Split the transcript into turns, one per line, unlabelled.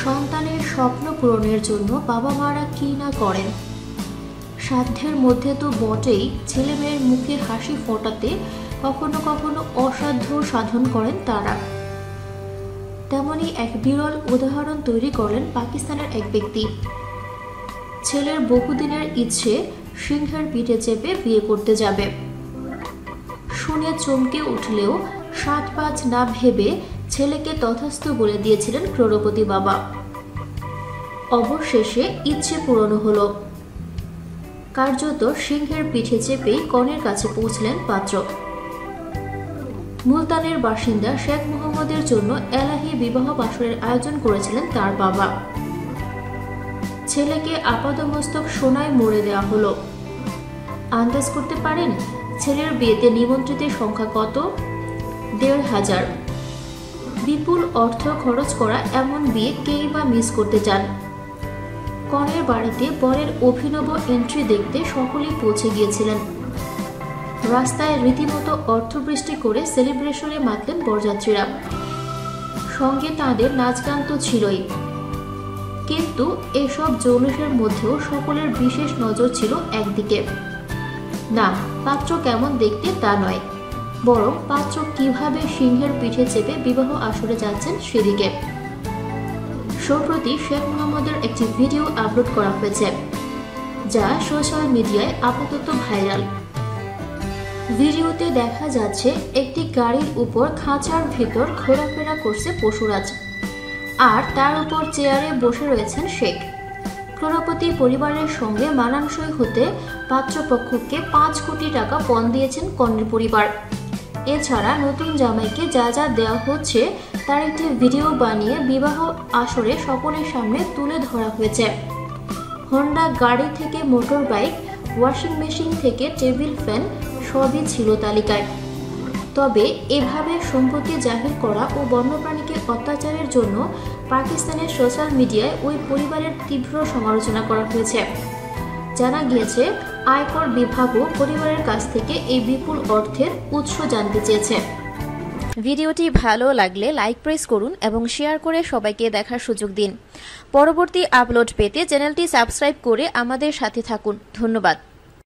সন্তানের স্বপ্ন পূরণের জন্য বাবা মারা কি না করেন। সাধ্যের মধ্যে তো বটেই, ছেলে মেয়ের মুখে হাসি ফোটাতে কখনো কখনো অসাধ্য সাধন করেন তারা। তেমনই এক বিরল উদাহরণ তৈরি করলেন পাকিস্তানের এক ব্যক্তি। ছেলের বহুদিনের ইচ্ছে সিংহের পিঠে চেপে বিয়ে করতে যাবে। শুনে চমকে উঠলেও ৭-৫ না ভেবে ছেলেকে তথাস্তু বলে দিয়েছিলেন ক্রোড়পতি বাবা। অবশেষে ইচ্ছে পূরণ হলো। কার্যত সিংহের পিঠে চেপেই কনের কাছে পৌঁছলেন পাত্র। মুলতানের বাসিন্দা শেখ মুহাম্মদের জন্য এলাহি বিবাহ বাসরের আয়োজন করেছিলেন তার বাবা। ছেলেকে আপাদমস্তক সোনায় মুড়ে দেওয়া হলো। আন্দাজ করতে পারেন ছেলের বিয়েতে নিমন্ত্রিতের সংখ্যা কত? ১৫০০। বিপুল অর্থ খরচ করা এমন বিয়ে কেই বা মিস করতে চান। কনের বাড়িতে বরের অভিনব এন্ট্রি দেখতে সকলেই পৌঁছে গিয়েছিলেন। রাস্তায় রীতিমতো অর্থবৃষ্টি করে সেলিব্রেশনে মাতলেন বরযাত্রীরা। সঙ্গে তাঁদের নাচ গান তো ছিলই, কিন্তু এসব জৌলুসের মধ্যেও সকলের বিশেষ নজর ছিল একদিকে। না, পাত্র কেমন দেখতে তা নয়, বরং পাত্র কিভাবে সিংহের পিঠে চেপে বিবাহ আসরে যাচ্ছেন সেদিকে। সম্প্রতি শেখ মুহাম্মদের একটি ভিডিও আপলোড করা হয়েছে, যা সোশ্যাল মিডিয়ায় আপাতত ভাইরাল। ভিডিওতে দেখা যাচ্ছে একটি গাড়ির উপর খাঁচার ভেতর ঘোরাফেরা করছে পশুরাজ, আর তার উপর চেয়ারে বসে রয়েছেন শেখ। ক্রোড়পতি পরিবারের সঙ্গে মানানসই হতে পাত্রপক্ষকে ৫ কোটি টাকা পণ দিয়েছেন কনের পরিবার। এছাড়া নতুন জামাইকে যা যা দেওয়া হচ্ছে তার একটি ভিডিও বানিয়ে বিবাহ আসরে সকলের সামনে তুলে ধরা হয়েছে। হন্ডা গাড়ি থেকে মোটর বাইক, ওয়াশিং মেশিন থেকে টেবিল ফ্যান সবই ছিল তালিকায়। তবে এভাবে সম্পত্তি জাহির করা ও বন্যপ্রাণীকে অত্যাচারের জন্য পাকিস্তানের সোশ্যাল মিডিয়ায় ওই পরিবারের তীব্র সমালোচনা করা হয়েছে। জানা গিয়েছে আয়কর বিভাগও পরিবারের কাছ থেকে এই বিপুল অর্থের উৎস জানতে চেয়েছে।
ভিডিওটি ভালো লাগলে লাইক প্রেস করুন এবং শেয়ার করে সবাইকে দেখার সুযোগ দিন। পরবর্তী আপলোড পেতে চ্যানেলটি সাবস্ক্রাইব করে আমাদের সাথে থাকুন। ধন্যবাদ।